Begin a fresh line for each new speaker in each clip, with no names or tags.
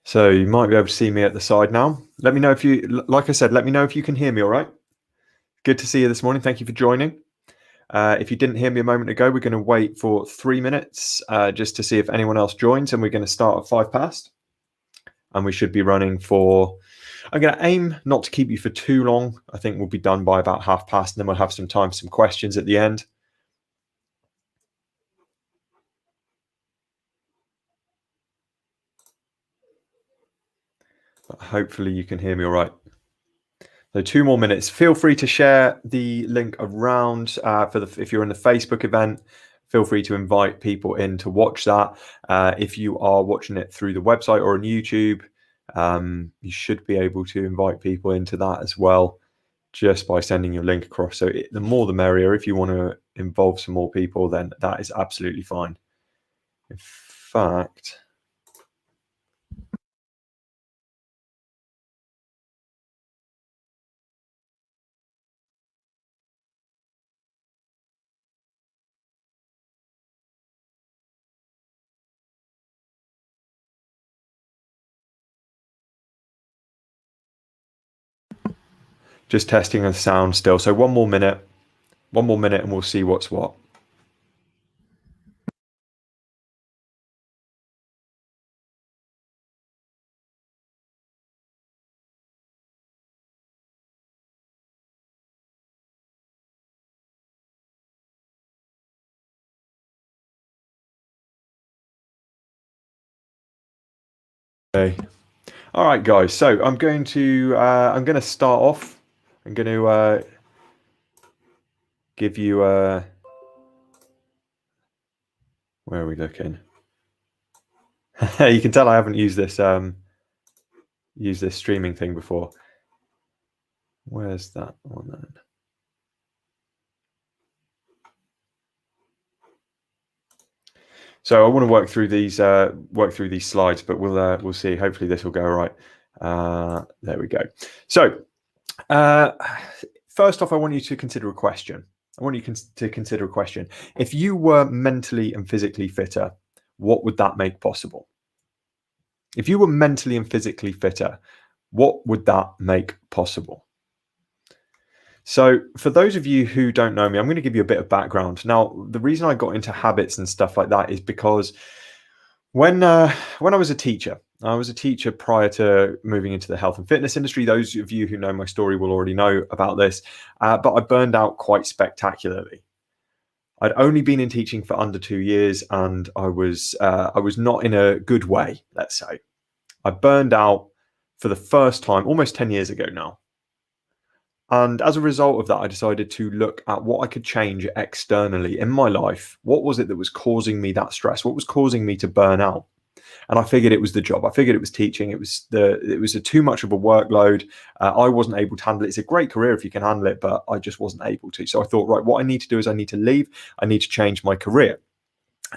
So you might be able to see me at the side now. Let me know if you, like I said, let me know if you can hear me all right. Good to see you this morning. Thank you for joining. If you didn't hear me a moment ago, we're going to wait for 3 minutes just to see if anyone else joins, and we're going to start at 5 past. And we should be running for, I'm going to aim not to keep you for too long. I think we'll be done by about 1/2 past, and then we'll have some time for some questions at the end. But hopefully you can hear me all right. So 2 more minutes. Feel free to share the link around if you're in the Facebook event. Feel free to invite people in to watch that. If you are watching it through the website or on YouTube, you should be able to invite people into that as well, just by sending your link across. So the more the merrier. If you want to involve some more people, then that is absolutely fine. In fact, just testing the sound still. So 1 more minute, and we'll see what's what. Okay. All right, guys. So I'm going to start off. I'm going to give you where are we looking? You can tell I haven't used this streaming thing before. Where's that one then? So I want to work through these slides, but we'll see. Hopefully this will go all right. There we go. So first off, I want you to consider a question. If you were mentally and physically fitter, what would that make possible? If you were mentally and physically fitter, what would that make possible? So for those of you who don't know me, I'm going to give you a bit of background. Now, the reason I got into habits and stuff like that is because when I was a teacher, prior to moving into the health and fitness industry. Those of you who know my story will already know about this, but I burned out quite spectacularly. I'd only been in teaching for under 2 years, and I was not in a good way, let's say. I burned out for the first time almost 10 years ago now. And as a result of that, I decided to look at what I could change externally in my life. What was it that was causing me that stress? What was causing me to burn out? And I figured it was the job. I figured it was teaching. It was too much of a workload. I wasn't able to handle it. It's a great career if you can handle it, but I just wasn't able to. So I thought, right, what I need to do is I need to leave. I need to change my career.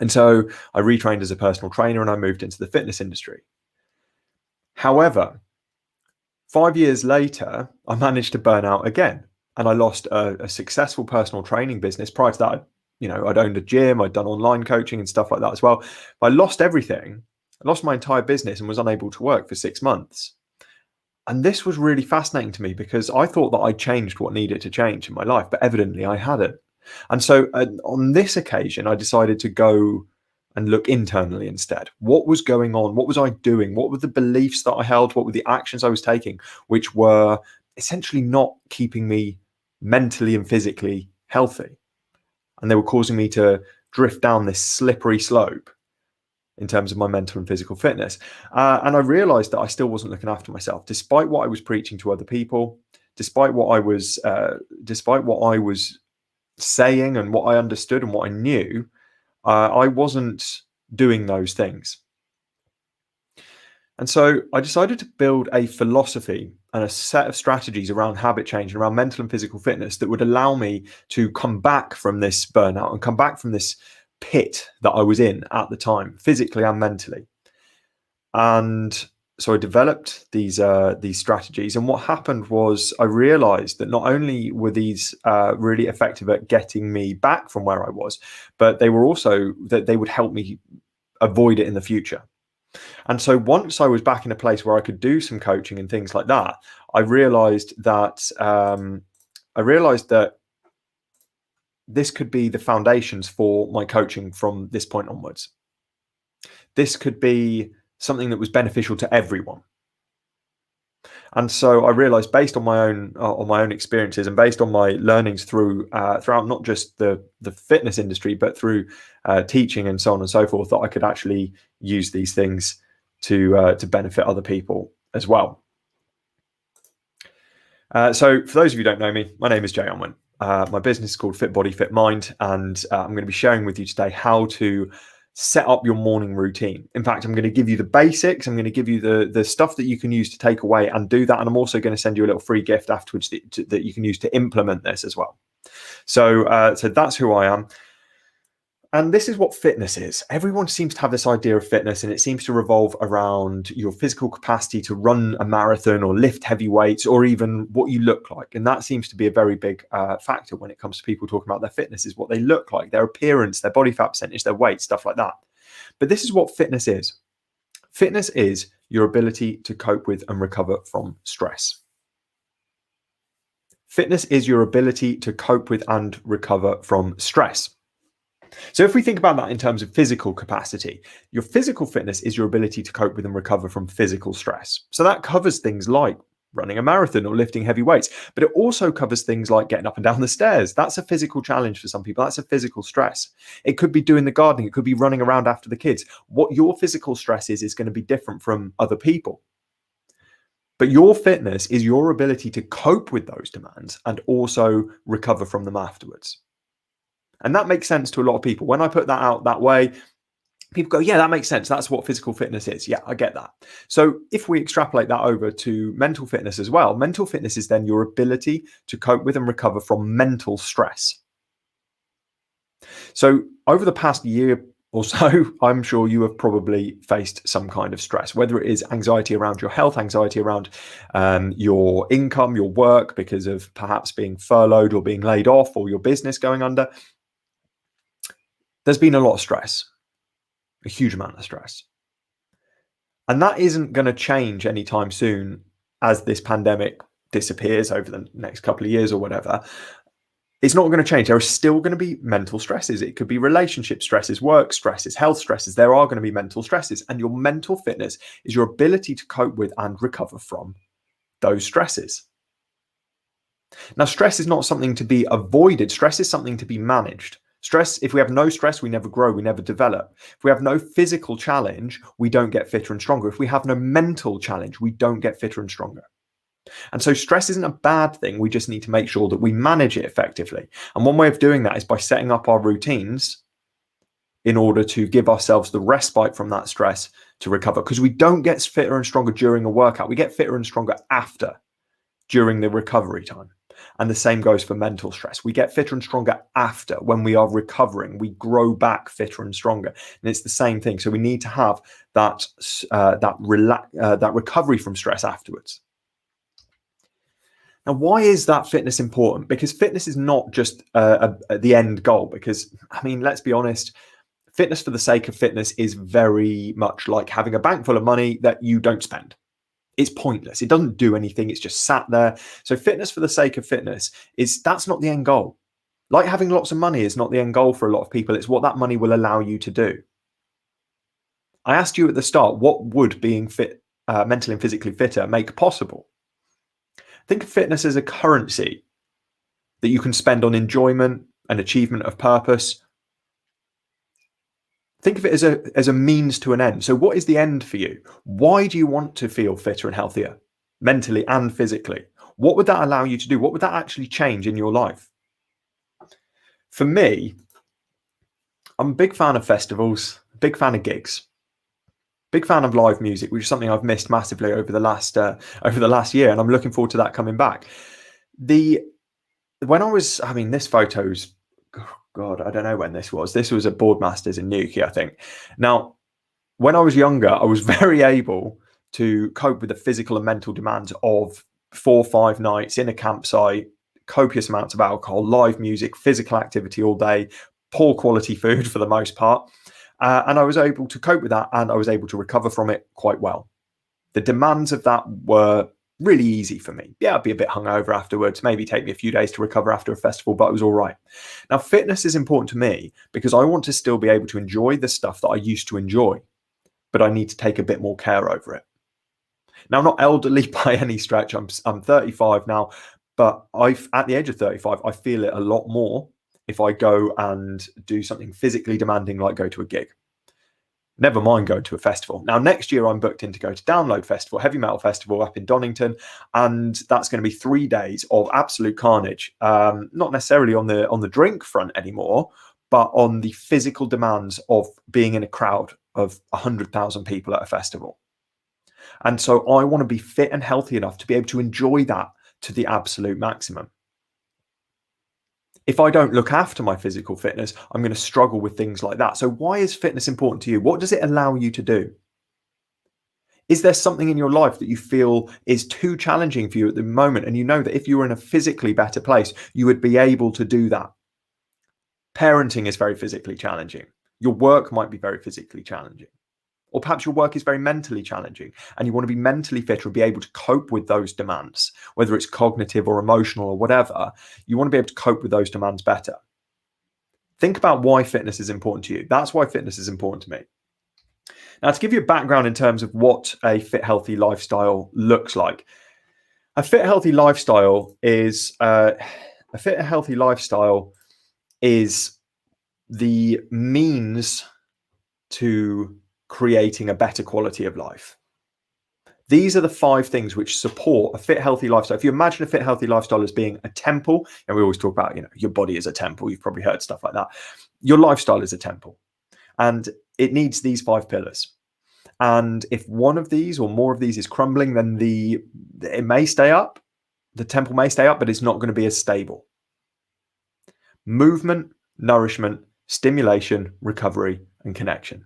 And so I retrained as a personal trainer, and I moved into the fitness industry. However, 5 years later, I managed to burn out again, and I lost a successful personal training business. Prior to that, I'd owned a gym, I'd done online coaching and stuff like that as well. But I lost everything. I lost my entire business and was unable to work for 6 months. And this was really fascinating to me because I thought that I changed what needed to change in my life, but evidently I hadn't. And so on this occasion, I decided to go and look internally instead. What was going on? What was I doing? What were the beliefs that I held? What were the actions I was taking, which were essentially not keeping me mentally and physically healthy? And they were causing me to drift down this slippery slope in terms of my mental and physical fitness. And I realized that I still wasn't looking after myself, despite what I was preaching to other people, despite what I was saying and what I understood and what I knew. I wasn't doing those things. And so I decided to build a philosophy and a set of strategies around habit change and around mental and physical fitness that would allow me to come back from this burnout and come back from this pit that I was in at the time, physically and mentally. And so I developed these strategies, and what happened was I realized that not only were these really effective at getting me back from where I was, but they were also that they would help me avoid it in the future. And so once I was back in a place where I could do some coaching and things like that, I realized that this could be the foundations for my coaching from this point onwards. This could be something that was beneficial to everyone. And so I realized, based on my own experiences and based on my learnings throughout not just the fitness industry, but through teaching and so on and so forth, that I could actually use these things to benefit other people as well. So for those of you who don't know me, my name is Jay Unwin. My business is called Fit Body, Fit Mind, and I'm going to be sharing with you today how to set up your morning routine. In fact, I'm going to give you the basics. I'm going to give you the stuff that you can use to take away and do that. And I'm also going to send you a little free gift afterwards that you can use to implement this as well. So that's who I am. And this is what fitness is. Everyone seems to have this idea of fitness, and it seems to revolve around your physical capacity to run a marathon or lift heavy weights, or even what you look like. And that seems to be a very big factor when it comes to people talking about their fitness, is what they look like, their appearance, their body fat percentage, their weight, stuff like that. But this is what fitness is. Fitness is your ability to cope with and recover from stress. Fitness is your ability to cope with and recover from stress. So if we think about that in terms of physical capacity, your physical fitness is your ability to cope with and recover from physical stress. So that covers things like running a marathon or lifting heavy weights, but it also covers things like getting up and down the stairs. That's a physical challenge for some people. That's a physical stress. It could be doing the gardening. It could be running around after the kids. What your physical stress is going to be different from other people. But your fitness is your ability to cope with those demands and also recover from them afterwards. And that makes sense to a lot of people. When I put that out that way, people go, yeah, that makes sense. That's what physical fitness is. Yeah, I get that. So if we extrapolate that over to mental fitness as well, mental fitness is then your ability to cope with and recover from mental stress. So over the past year or so, I'm sure you have probably faced some kind of stress, whether it is anxiety around your health, anxiety around your income, your work, because of perhaps being furloughed or being laid off, or your business going under. There's been a lot of stress, a huge amount of stress. And that isn't going to change anytime soon as this pandemic disappears over the next couple of years or whatever. It's not going to change. There are still going to be mental stresses. It could be relationship stresses, work stresses, health stresses. There are going to be mental stresses. And your mental fitness is your ability to cope with and recover from those stresses. Now, stress is not something to be avoided. Stress is something to be managed. Stress, if we have no stress, we never grow, we never develop. If we have no physical challenge, we don't get fitter and stronger. If we have no mental challenge, we don't get fitter and stronger. And so stress isn't a bad thing. We just need to make sure that we manage it effectively. And one way of doing that is by setting up our routines in order to give ourselves the respite from that stress to recover. Because we don't get fitter and stronger during a workout. We get fitter and stronger after, during the recovery time. And the same goes for mental stress. We get fitter and stronger after, when we are recovering. We grow back fitter and stronger. And it's the same thing. So we need to have that recovery from stress afterwards. Now, why is that fitness important? Because fitness is not just the end goal. Because, I mean, let's be honest, fitness for the sake of fitness is very much like having a bank full of money that you don't spend. It's pointless. It doesn't do anything. It's just sat there. So fitness for the sake of fitness that's not the end goal. Like having lots of money is not the end goal for a lot of people. It's what that money will allow you to do. I asked you at the start, what would being fit, mentally and physically fitter, make possible? Think of fitness as a currency that you can spend on enjoyment and achievement of purpose. Think of it as a means to an end. So what is the end for you? Why do you want to feel fitter and healthier, mentally and physically? What would that allow you to do? What would that actually change in your life? For me, I'm a big fan of festivals, big fan of gigs, big fan of live music, which is something I've missed massively over the last year, and I'm looking forward to that coming back. This photo's, God, I don't know when this was. This was at Boardmasters in Newquay, I think. Now, when I was younger, I was very able to cope with the physical and mental demands of 4 or 5 nights in a campsite, copious amounts of alcohol, live music, physical activity all day, poor quality food for the most part. And I was able to cope with that, and I was able to recover from it quite well. The demands of that were really easy for me. Yeah, I'd be a bit hungover afterwards, maybe take me a few days to recover after a festival, but it was all right. Now, fitness is important to me because I want to still be able to enjoy the stuff that I used to enjoy, but I need to take a bit more care over it. Now, I'm not elderly by any stretch. I'm 35 now, but at the age of 35, I feel it a lot more if I go and do something physically demanding, like go to a gig. Never mind going to a festival. Now, next year I'm booked in to go to Download Festival, heavy metal festival up in Donington, and that's going to be 3 days of absolute carnage. Not necessarily on the drink front anymore, but on the physical demands of being in a crowd of 100,000 people at a festival. And so I want to be fit and healthy enough to be able to enjoy that to the absolute maximum. If I don't look after my physical fitness, I'm going to struggle with things like that. So why is fitness important to you? What does it allow you to do? Is there something in your life that you feel is too challenging for you at the moment, and you know that if you were in a physically better place, you would be able to do that? Parenting is very physically challenging. Your work might be very physically challenging. Or perhaps your work is very mentally challenging and you want to be mentally fit or be able to cope with those demands, whether it's cognitive or emotional or whatever. You want to be able to cope with those demands better. Think about why fitness is important to you. That's why fitness is important to me. Now, to give you a background in terms of what a fit, healthy lifestyle looks like, a fit, healthy lifestyle is the means to creating a better quality of life. These are the 5 things which support a fit, healthy lifestyle. If you imagine a fit, healthy lifestyle as being a temple, and we always talk about, your body is a temple. You've probably heard stuff like that. Your lifestyle is a temple, and it needs these 5 pillars. And if one of these or more of these is crumbling, then it may stay up. The temple may stay up, but it's not going to be as stable. Movement, nourishment, stimulation, recovery, and connection.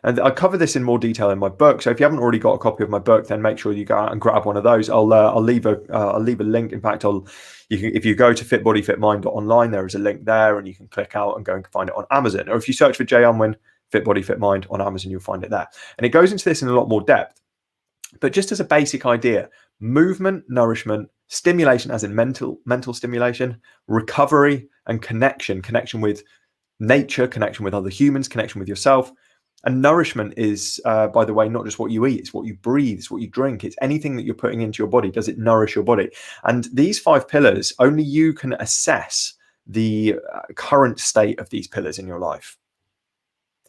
And I cover this in more detail in my book. So if you haven't already got a copy of my book, then make sure you go out and grab one of those. I'll leave a link. In fact, if you go to fitbodyfitmind.online, there is a link there, and you can click out and go and find it on Amazon. Or if you search for Jay Unwin, Fit Body Fit Mind on Amazon, you'll find it there. And it goes into this in a lot more depth. But just as a basic idea, movement, nourishment, stimulation, as in mental stimulation, recovery, and connection with nature, connection with other humans, connection with yourself. And nourishment is, by the way, not just what you eat, it's what you breathe, it's what you drink, it's anything that you're putting into your body. Does it nourish your body? And these 5 pillars, only you can assess the current state of these pillars in your life.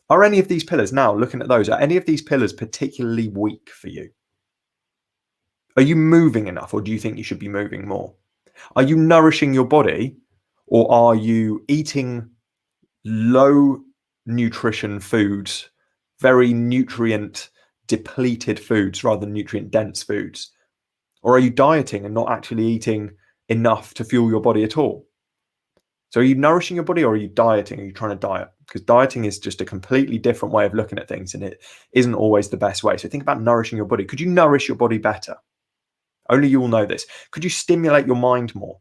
Are any of these pillars, now looking at those, are any of these pillars particularly weak for you? Are you moving enough, or do you think you should be moving more? Are you nourishing your body, or are you eating low nutrition foods, very nutrient depleted foods rather than nutrient dense foods? Or are you dieting and not actually eating enough to fuel your body at all? So are you nourishing your body, or are you dieting? Are you trying to diet? Because dieting is just a completely different way of looking at things, and it isn't always the best way. So think about nourishing your body. Could you nourish your body better? Only you will know this. Could you stimulate your mind more?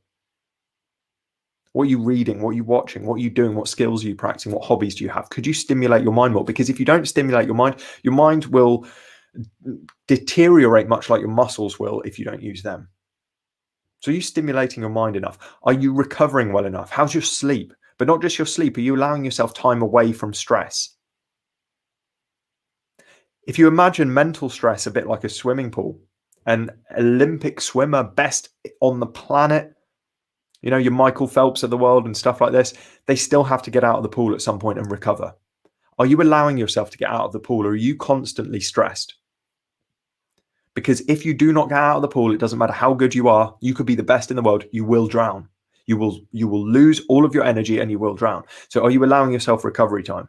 What are you reading? What are you watching? What are you doing? What skills are you practicing? What hobbies do you have? Could you stimulate your mind more? Because if you don't stimulate your mind will deteriorate much like your muscles will if you don't use them. So are you stimulating your mind enough? Are you recovering well enough? How's your sleep? But not just your sleep. Are you allowing yourself time away from stress? If you imagine mental stress a bit like a swimming pool, an Olympic swimmer, best on the planet, your Michael Phelps of the world and stuff like this, they still have to get out of the pool at some point and recover. Are you allowing yourself to get out of the pool, or are you constantly stressed? Because if you do not get out of the pool, it doesn't matter how good you are. You could be the best in the world. You will drown. You will lose all of your energy and you will drown. So are you allowing yourself recovery time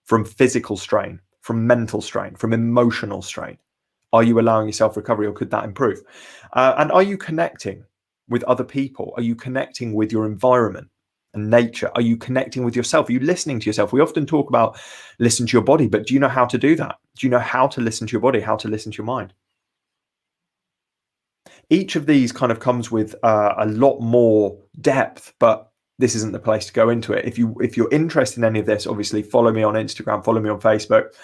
from physical strain, from mental strain, from emotional strain? Are you allowing yourself recovery, or could that improve? And are you connecting with other people? Are you connecting with your environment and nature? Are you connecting with yourself? Are you listening to yourself? We often talk about listen to your body, but do you know how to do that? Do you know how to listen to your body, how to listen to your mind? Each of these kind of comes with a lot more depth, but this isn't the place to go into it. If you're interested in any of this, obviously follow me on Instagram, follow me on Facebook,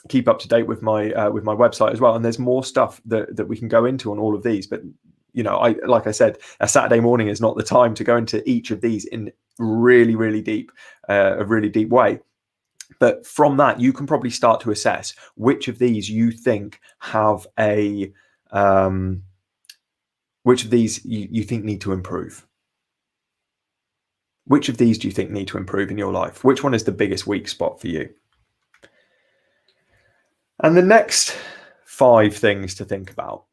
keep up to date with my website as well. And there's more stuff that we can go into on all of these. But like I said, a Saturday morning is not the time to go into each of these in really, really deep, a really deep way. But from that, you can probably start to assess which of these you think have which of these you think need to improve. Which of these do you think need to improve in your life? Which one is the biggest weak spot for you? And the next 5 things to think about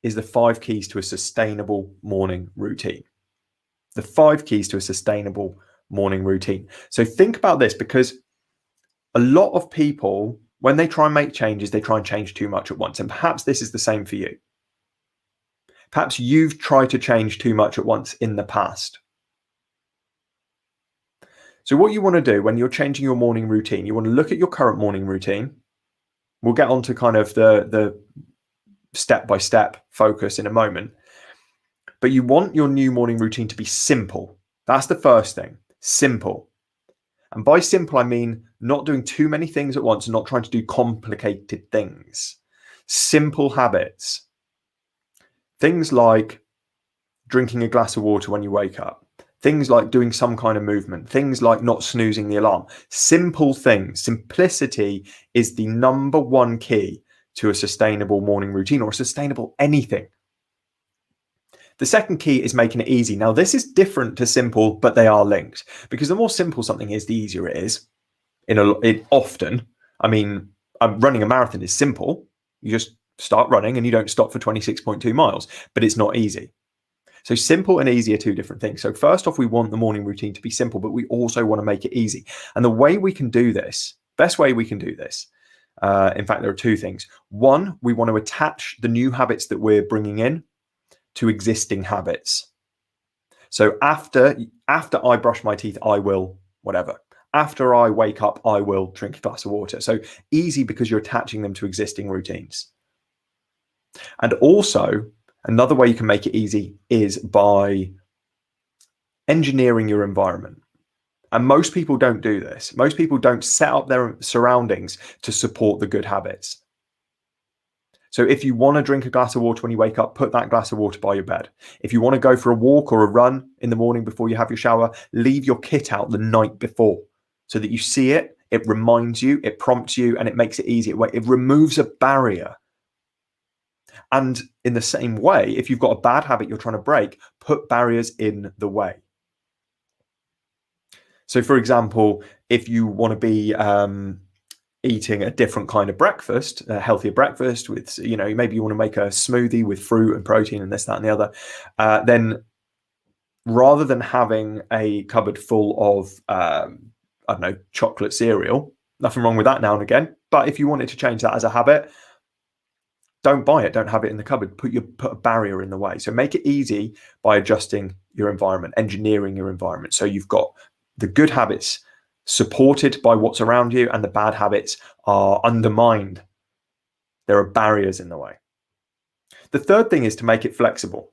is the 5 keys to a sustainable morning routine. The 5 keys to a sustainable morning routine. So think about this, because a lot of people, when they try and make changes, they try and change too much at once. And perhaps this is the same for you. Perhaps you've tried to change too much at once in the past. So what you want to do when you're changing your morning routine, you want to look at your current morning routine. We'll get on to kind of the step-by-step focus in a moment. But you want your new morning routine to be simple. That's the first thing, simple. And by simple, I mean not doing too many things at once and not trying to do complicated things. Simple habits. Things like drinking a glass of water when you wake up. Things like doing some kind of movement. Things like not snoozing the alarm. Simple things. Simplicity is the number 1 key to a sustainable morning routine, or a sustainable anything. The second key is making it easy. Now, this is different to simple, but they are linked, because the more simple something is, the easier it is. Often, I mean, running a marathon is simple. You just start running and you don't stop for 26.2 miles, but it's not easy. So simple and easy are 2 different things. So first off, we want the morning routine to be simple, but we also want to make it easy. And the way we can do this, best way we can do this, in fact, there are 2 things. 1, we want to attach the new habits that we're bringing in to existing habits. So after I brush my teeth, I will whatever. After I wake up, I will drink a glass of water. So easy, because you're attaching them to existing routines. And also, another way you can make it easy is by engineering your environment. And most people don't do this. Most people don't set up their surroundings to support the good habits. So if you want to drink a glass of water when you wake up, put that glass of water by your bed. If you want to go for a walk or a run in the morning before you have your shower, leave your kit out the night before so that you see it, it reminds you, it prompts you, and it makes it easy. It removes a barrier. And in the same way, if you've got a bad habit you're trying to break, put barriers in the way. So for example, if you want to be eating a different kind of breakfast, a healthier breakfast with, maybe you want to make a smoothie with fruit and protein and this, that, and the other, then rather than having a cupboard full of, chocolate cereal, nothing wrong with that now and again. But if you wanted to change that as a habit, don't buy it. Don't have it in the cupboard. Put a barrier in the way. So make it easy by adjusting your environment, engineering your environment. So you've got the good habits supported by what's around you, and the bad habits are undermined. There are barriers in the way. The third thing is to make it flexible.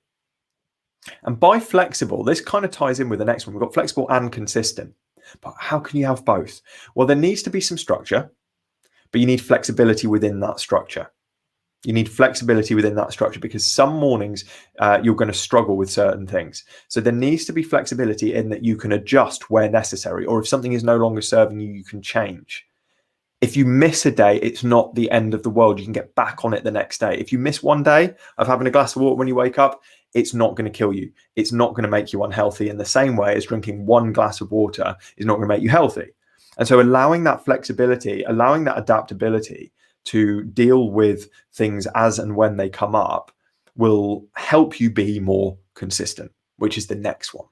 And by flexible, this kind of ties in with the next one. We've got flexible and consistent. But how can you have both? Well, there needs to be some structure, but you need flexibility within that structure. You need flexibility within that structure, because some mornings you're going to struggle with certain things. So there needs to be flexibility in that you can adjust where necessary, or if something is no longer serving you, you can change. If you miss a day, it's not the end of the world. You can get back on it the next day. If you miss one day of having a glass of water when you wake up, it's not going to kill you. It's not going to make you unhealthy in the same way as drinking one glass of water is not going to make you healthy. And so allowing that flexibility, allowing that adaptability to deal with things as and when they come up will help you be more consistent, which is the next one.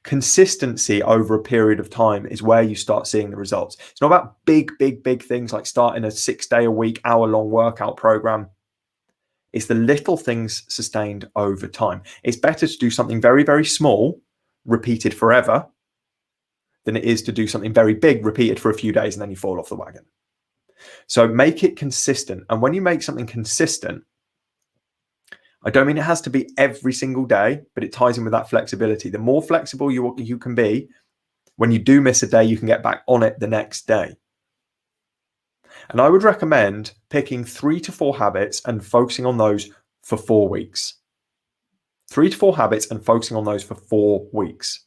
Consistency over a period of time is where you start seeing the results. It's not about big things like starting a 6-day-a-week, hour-long workout program. It's the little things sustained over time. It's better to do something very, very small, repeated forever, than it is to do something very big, repeated for a few days, and then you fall off the wagon. So make it consistent. And when you make something consistent, I don't mean it has to be every single day, but it ties in with that flexibility. The more flexible you can be, when you do miss a day, you can get back on it the next day. And I would recommend picking 3 to 4 habits and focusing on those for 4 weeks. 3 to 4 habits and focusing on those for 4 weeks.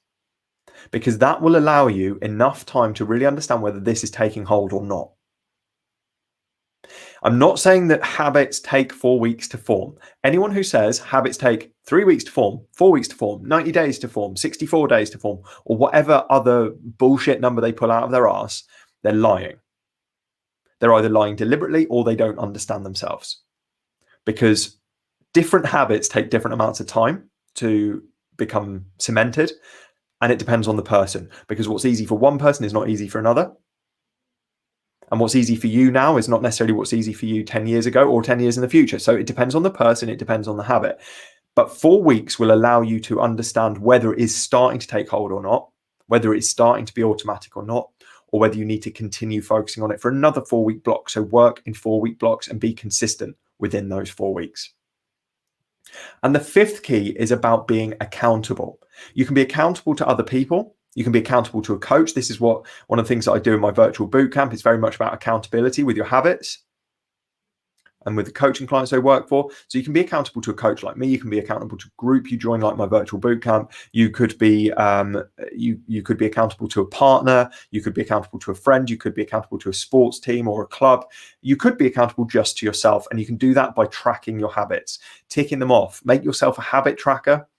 Because that will allow you enough time to really understand whether this is taking hold or not. I'm not saying that habits take 4 weeks to form. Anyone who says habits take 3 weeks to form, 4 weeks to form, 90 days to form, 64 days to form, or whatever other bullshit number they pull out of their ass, they're lying. They're either lying deliberately or they don't understand themselves. Because different habits take different amounts of time to become cemented, and it depends on the person. Because what's easy for one person is not easy for another. And what's easy for you now is not necessarily what's easy for you 10 years ago or 10 years in the future. So it depends on the person, it depends on the habit. But 4 weeks will allow you to understand whether it is starting to take hold or not, whether it's starting to be automatic or not, or whether you need to continue focusing on it for another 4-week block. So work in 4-week blocks and be consistent within those 4 weeks. And the 5th key is about being accountable. You can be accountable to other people. You can be accountable to a coach. This is one of the things that I do in my virtual bootcamp. It's very much about accountability with your habits and with the coaching clients I work for. So you can be accountable to a coach like me. You can be accountable to a group you join, like my virtual bootcamp. You could be you could be accountable to a partner. You could be accountable to a friend. You could be accountable to a sports team or a club. You could be accountable just to yourself, and you can do that by tracking your habits, ticking them off. Make yourself a habit tracker.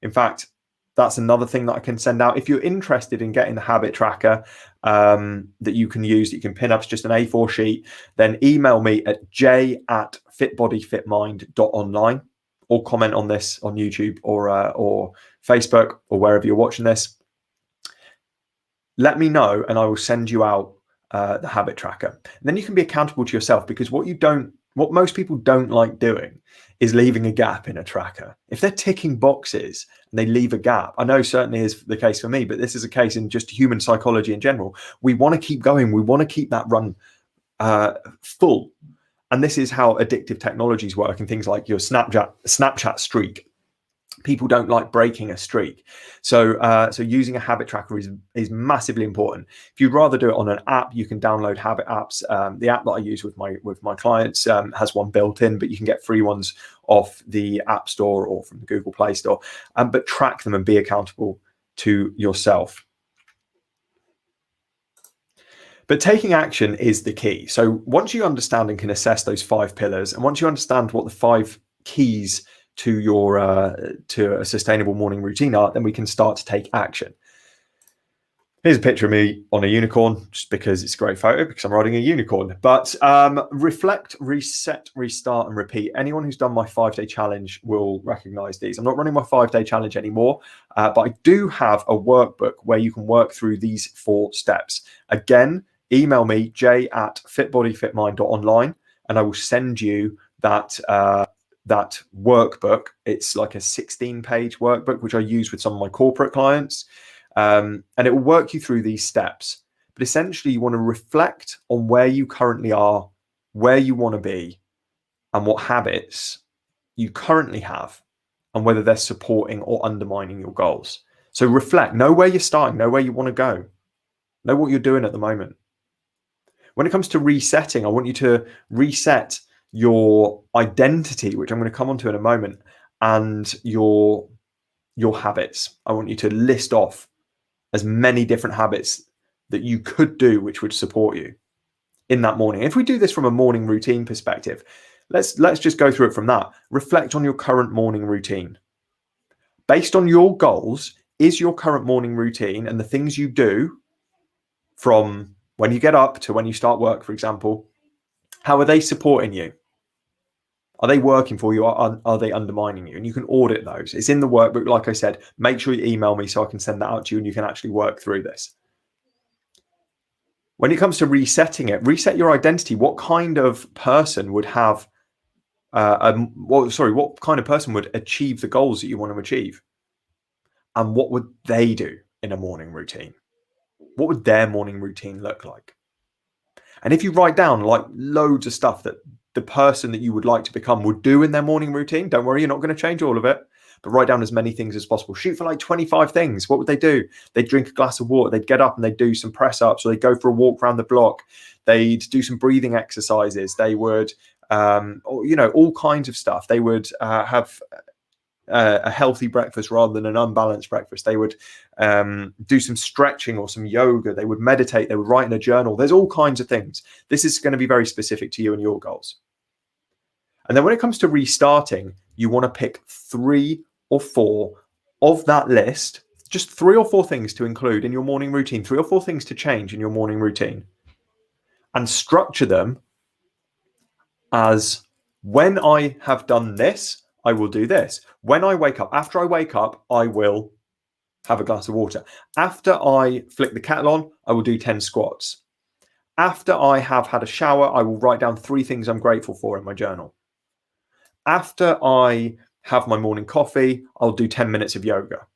In fact, that's another thing that I can send out. If you're interested in getting the habit tracker that you can use, that you can pin up, it's just an A4 sheet, then email me at j@fitbodyfitmind.online or comment on this on YouTube or Facebook or wherever you're watching this. Let me know and I will send you out the habit tracker. And then you can be accountable to yourself, because what most people don't like doing is leaving a gap in a tracker. If they're ticking boxes and they leave a gap, I know certainly is the case for me, but this is a case in just human psychology in general. We want to keep going. We want to keep that run full. And this is how addictive technologies work, and things like your Snapchat streak. People don't like breaking a streak. So using a habit tracker is massively important. If you'd rather do it on an app, you can download habit apps. The app that I use with my clients has one built in, but you can get free ones off the App Store or from the Google Play Store. But track them and be accountable to yourself. But taking action is the key. So once you understand and can assess those 5 pillars, and once you understand what the 5 keys to your to a sustainable morning routine are, then we can start to take action. Here's a picture of me on a unicorn, just because it's a great photo, because I'm riding a unicorn. But reflect, reset, restart, and repeat. Anyone who's done my 5-day challenge will recognize these. I'm not running my 5-day challenge anymore, but I do have a workbook where you can work through these 4 steps. Again, email me, j@fitbodyfitmind.online, and I will send you that that workbook. It's like a 16-page workbook, which I use with some of my corporate clients. And it will work you through these steps. But essentially, you want to reflect on where you currently are, where you want to be, and what habits you currently have, and whether they're supporting or undermining your goals. So reflect, know where you're starting, know where you want to go, know what you're doing at the moment. When it comes to resetting, I want you to reset your identity, which I'm going to come on to in a moment, and your habits. I want you to list off as many different habits that you could do which would support you in that morning. If we do this from a morning routine perspective, let's just go through it from that. Reflect on your current morning routine. Based on your goals, is your current morning routine and the things you do from when you get up to when you start work, for example, how are they supporting you? Are they working for you? Are they undermining you? And you can audit those. It's in the workbook. Like I said, make sure you email me so I can send that out to you and you can actually work through this. When it comes to resetting it, reset your identity. What kind of person would have, what kind of person would achieve the goals that you want to achieve? And what would they do in a morning routine? What would their morning routine look like? And if you write down like loads of stuff that the person that you would like to become would do in their morning routine. Don't worry, you're not going to change all of it, but write down as many things as possible. Shoot for like 25 things. What would they do? They'd drink a glass of water. They'd get up and they'd do some press ups, or they'd go for a walk around the block. They'd do some breathing exercises. They would, all kinds of stuff. They would have a healthy breakfast rather than an unbalanced breakfast. They would do some stretching or some yoga. They would meditate. They would write in a journal. There's all kinds of things. This is going to be very specific to you and your goals. And then when it comes to restarting, you want to pick 3 or 4 of that list, just 3 or 4 things to include in your morning routine, 3 or 4 things to change in your morning routine, and structure them as, when I have done this, I will do this. When I wake up, after I wake up, I will have a glass of water. After I flick the kettle on, I will do 10 squats. After I have had a shower, I will write down 3 things I'm grateful for in my journal. After I have my morning coffee, I'll do 10 minutes of yoga.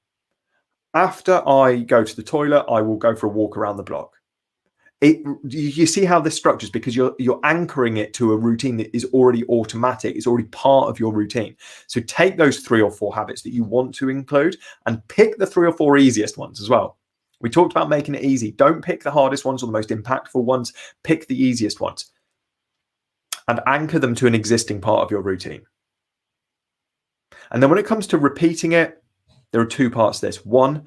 After I go to the toilet, I will go for a walk around the block. You see how this structures, because you're anchoring it to a routine that is already automatic. It's already part of your routine. So take those 3 or 4 habits that you want to include and pick the 3 or 4 easiest ones as well. We talked about making it easy. Don't pick the hardest ones or the most impactful ones. Pick the easiest ones and anchor them to an existing part of your routine. And then when it comes to repeating it, there are 2 parts to this. 1,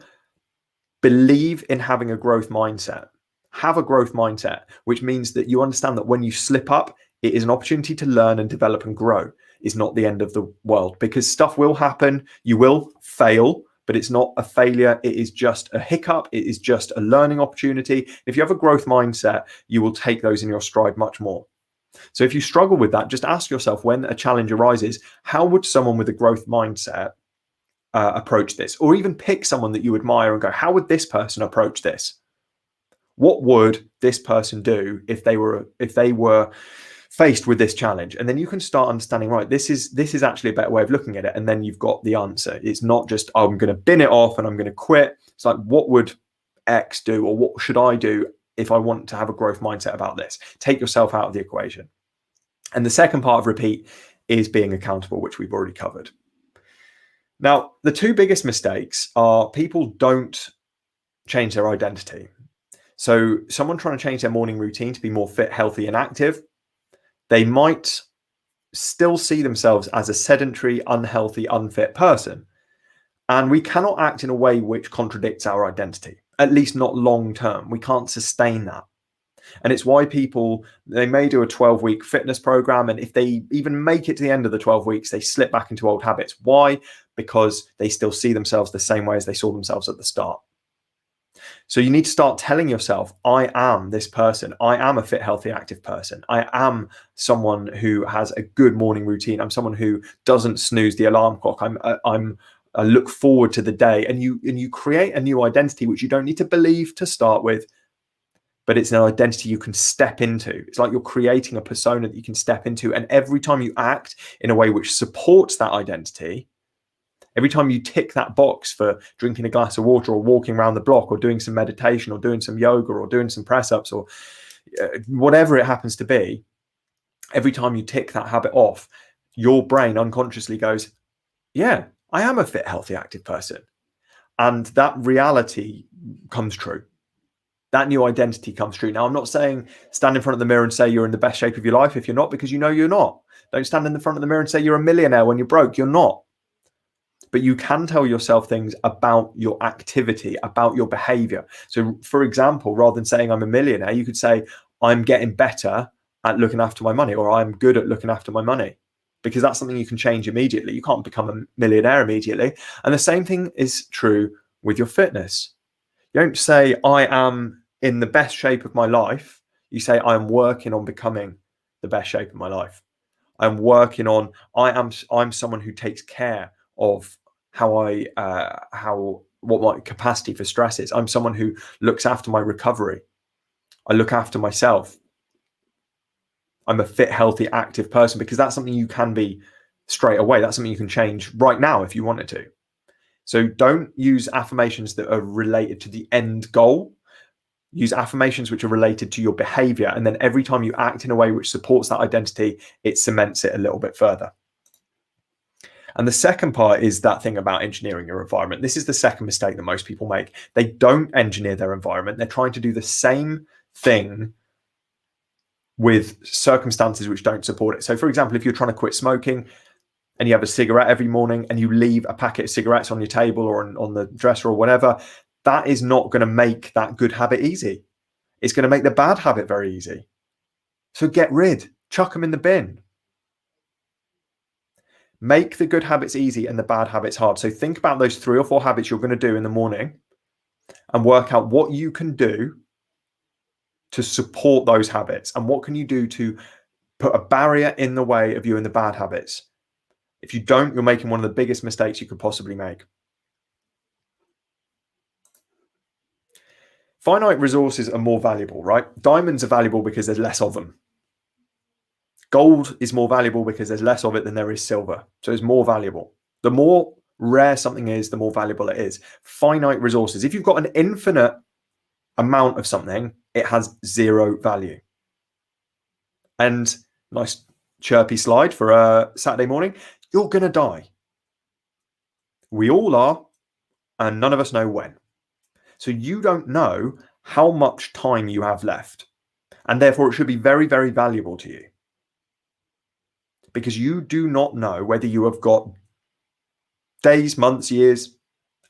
believe in having a growth mindset. Have a growth mindset, which means that you understand that when you slip up, it is an opportunity to learn and develop and grow. It's not the end of the world, because stuff will happen. You will fail, but it's not a failure. It is just a hiccup. It is just a learning opportunity. If you have a growth mindset, you will take those in your stride much more. So if you struggle with that, just ask yourself, when a challenge arises, how would someone with a growth mindset approach this? Or even pick someone that you admire and go, how would this person approach this? What would this person do if they were faced with this challenge? And then you can start understanding, right, this is actually a better way of looking at it. And then you've got the answer. It's not just, oh, I'm going to bin it off and I'm going to quit. It's like, what would X do, or what should I do if I want to have a growth mindset about this? Take yourself out of the equation. And the second part of repeat is being accountable, which we've already covered. Now, the 2 biggest mistakes are people don't change their identity. So someone trying to change their morning routine to be more fit, healthy, and active, they might still see themselves as a sedentary, unhealthy, unfit person. And we cannot act in a way which contradicts our identity, at least not long term. We can't sustain that. And it's why people, they may do a 12-week fitness program, and if they even make it to the end of the 12 weeks, they slip back into old habits. Why? Because they still see themselves the same way as they saw themselves at the start. So you need to start telling yourself, I am this person. I am a fit, healthy, active person. I am someone who has a good morning routine. I'm someone who doesn't snooze the alarm clock. I look forward to the day. And you create a new identity, which you don't need to believe to start with, but it's an identity you can step into. It's like you're creating a persona that you can step into. And every time you act in a way which supports that identity, every time you tick that box for drinking a glass of water or walking around the block or doing some meditation or doing some yoga or doing some press ups or whatever it happens to be, every time you tick that habit off, your brain unconsciously goes, yeah, I am a fit, healthy, active person. And that reality comes true. That new identity comes true. Now, I'm not saying stand in front of the mirror and say you're in the best shape of your life if you're not, because you know you're not. Don't stand in the front of the mirror and say you're a millionaire when you're broke. You're not. But you can tell yourself things about your activity, about your behavior. So, for example, rather than saying I'm a millionaire, you could say I'm getting better at looking after my money, or I'm good at looking after my money, because that's something you can change immediately. You can't become a millionaire immediately. And the same thing is true with your fitness. You don't say I am in the best shape of my life. You say I'm working on becoming the best shape of my life. I'm working on, I'm someone who takes care of what my capacity for stress is. I'm someone who looks after my recovery. I look after myself. I'm a fit, healthy, active person, because that's something you can be straight away. That's something you can change right now if you wanted to. So don't use affirmations that are related to the end goal. Use affirmations which are related to your behavior. And then every time you act in a way which supports that identity, it cements it a little bit further. And the second part is that thing about engineering your environment. This is the second mistake that most people make. They don't engineer their environment. They're trying to do the same thing with circumstances which don't support it. So for example, if you're trying to quit smoking and you have a cigarette every morning and you leave a packet of cigarettes on your table or on the dresser or whatever, that is not going to make that good habit easy. It's going to make the bad habit very easy. So get rid, chuck them in the bin. Make the good habits easy and the bad habits hard. So think about those 3 or 4 habits you're going to do in the morning and work out what you can do to support those habits. And what can you do to put a barrier in the way of you and the bad habits? If you don't, you're making one of the biggest mistakes you could possibly make. Finite resources are more valuable, right? Diamonds are valuable because there's less of them. Gold is more valuable because there's less of it than there is silver. So it's more valuable. The more rare something is, the more valuable it is. Finite resources. If you've got an infinite amount of something, it has 0 value. And nice chirpy slide for a Saturday morning. You're going to die. We all are, and none of us know when. So you don't know how much time you have left. And therefore, it should be very, very valuable to you. Because you do not know whether you have got days, months, years,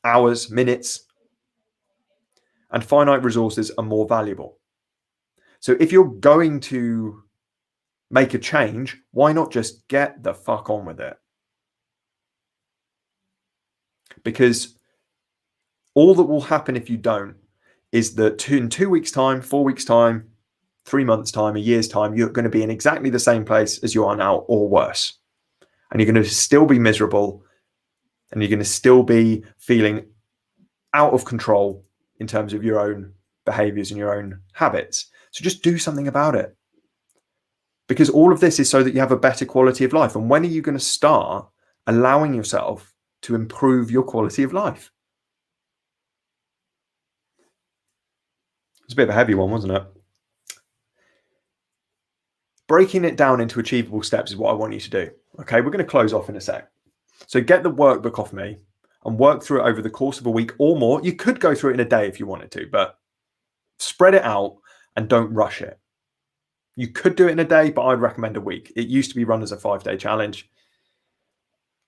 hours, minutes. And finite resources are more valuable. So if you're going to make a change, why not just get the fuck on with it? Because all that will happen if you don't is that in 2 weeks' time, 4 weeks' time, 3 months' time, a year's time, you're going to be in exactly the same place as you are now or worse. And you're going to still be miserable and you're going to still be feeling out of control in terms of your own behaviors and your own habits. So just do something about it. Because all of this is so that you have a better quality of life. And when are you going to start allowing yourself to improve your quality of life? It's a bit of a heavy one, wasn't it? Breaking it down into achievable steps is what I want you to do. Okay, we're going to close off in a sec. So get the workbook off me and work through it over the course of a week or more. You could go through it in a day if you wanted to, but spread it out and don't rush it. You could do it in a day, but I'd recommend a week. It used to be run as a 5-day challenge.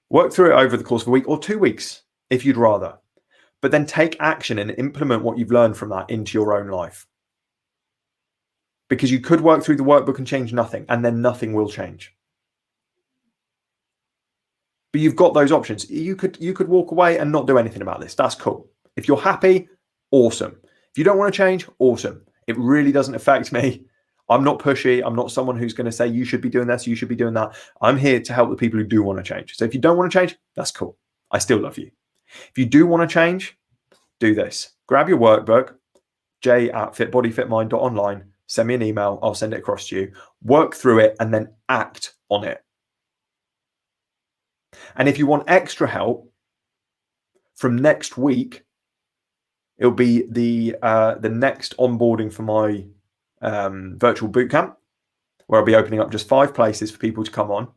Work through it over the course of a week or 2 weeks if you'd rather. But then take action and implement what you've learned from that into your own life. Because you could work through the workbook and change nothing, and then nothing will change. But you've got those options. You could walk away and not do anything about this. That's cool. If you're happy, awesome. If you don't want to change, awesome. It really doesn't affect me. I'm not pushy. I'm not someone who's going to say you should be doing this, you should be doing that. I'm here to help the people who do want to change. So if you don't want to change, that's cool. I still love you. If you do want to change, do this. Grab your workbook, jay@fitbodyfitmind.online. Send me an email. I'll send it across to you. Work through it and then act on it. And if you want extra help from next week, it'll be the next onboarding for my virtual bootcamp, where I'll be opening up just 5 places for people to come on.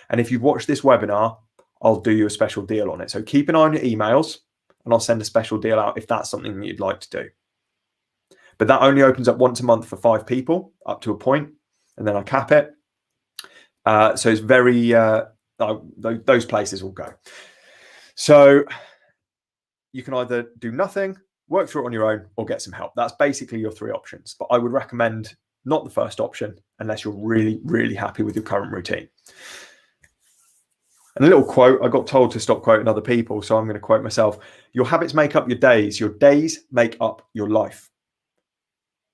And if you've watched this webinar, I'll do you a special deal on it. So keep an eye on your emails and I'll send a special deal out if that's something that you'd like to do. But that only opens up once a month for 5 people up to a point, and then I cap it. So it's very, those places will go. So you can either do nothing, work through it on your own, or get some help. That's basically your 3 options. But I would recommend not the first option unless you're really, really happy with your current routine. And a little quote, I got told to stop quoting other people, so I'm going to quote myself. Your habits make up your days make up your life.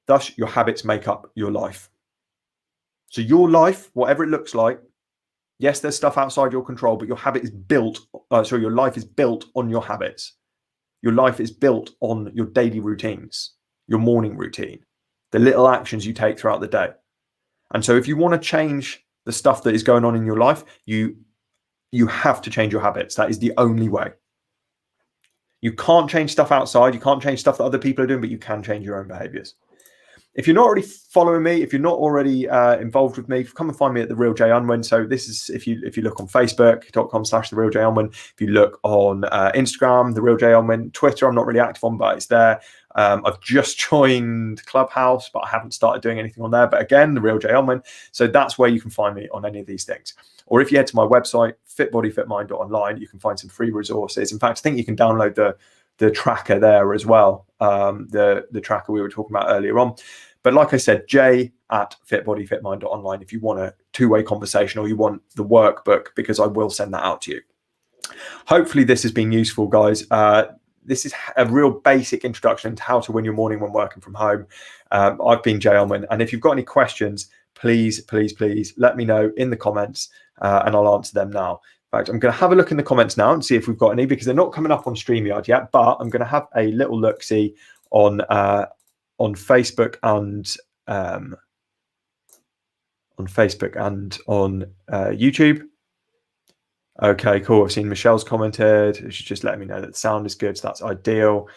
Thus, your habits make up your life. So your life, whatever it looks like, yes, there's stuff outside your control, but your habit is built, your life is built on your habits. Your life is built on your daily routines, your morning routine, the little actions you take throughout the day. And so if you want to change the stuff that is going on in your life, you have to change your habits. That is the only way. You can't change stuff outside. You can't change stuff that other people are doing, but you can change your own behaviors. If you're not already following me, if you're not already involved with me, come and find me at The Real Jay Unwin. So this is, if you look on facebook.com/The Real Jay Unwin, if you look on Instagram, The Real Jay Unwin, Twitter, I'm not really active on, but it's there. I've just joined Clubhouse, but I haven't started doing anything on there. But again, The Real Jay Unwin. So that's where you can find me on any of these things. Or if you head to my website, fitbodyfitmind.online, you can find some free resources. In fact, I think you can download the tracker there as well, the tracker we were talking about earlier on. But like I said, jay@fitbodyfitmind.online if you want a two-way conversation or you want the workbook, because I will send that out to you. Hopefully this has been useful, guys. This is a real basic introduction to how to win your morning when working from home. I've been Jay Unwin, and if you've got any questions, please let me know in the comments, and I'll answer them now. In fact, I'm going to have a look in the comments now and see if we've got any, because they're not coming up on StreamYard yet, but I'm going to have a little look-see on Facebook and on YouTube. Okay, cool. I've seen Michelle's commented. She's just letting me know that the sound is good, so that's ideal.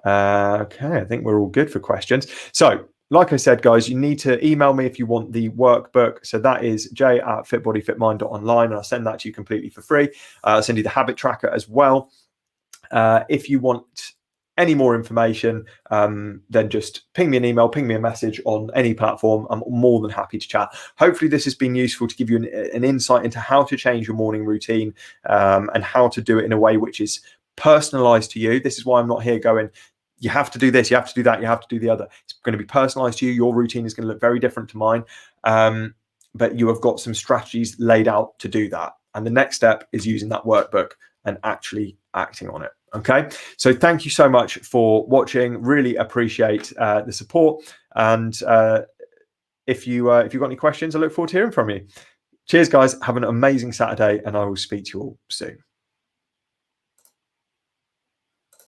Okay, I think we're all good for questions. So, like I said, guys, you need to email me if you want the workbook. So that is jay@fitbodyfitmind.online, and I'll send that to you completely for free. I'll send you the habit tracker as well. If you want any more information, then just ping me an email, ping me a message on any platform. I'm more than happy to chat. Hopefully this has been useful to give you an insight into how to change your morning routine, and how to do it in a way which is personalized to you. This is why I'm not here going, you have to do this, you have to do that, you have to do the other. It's going to be personalized to you. Your routine is going to look very different to mine. But you have got some strategies laid out to do that. And the next step is using that workbook and actually acting on it. Okay, so thank you so much for watching. Really appreciate the support. And if you've got any questions, I look forward to hearing from you. Cheers, guys. Have an amazing Saturday, and I will speak to you all soon.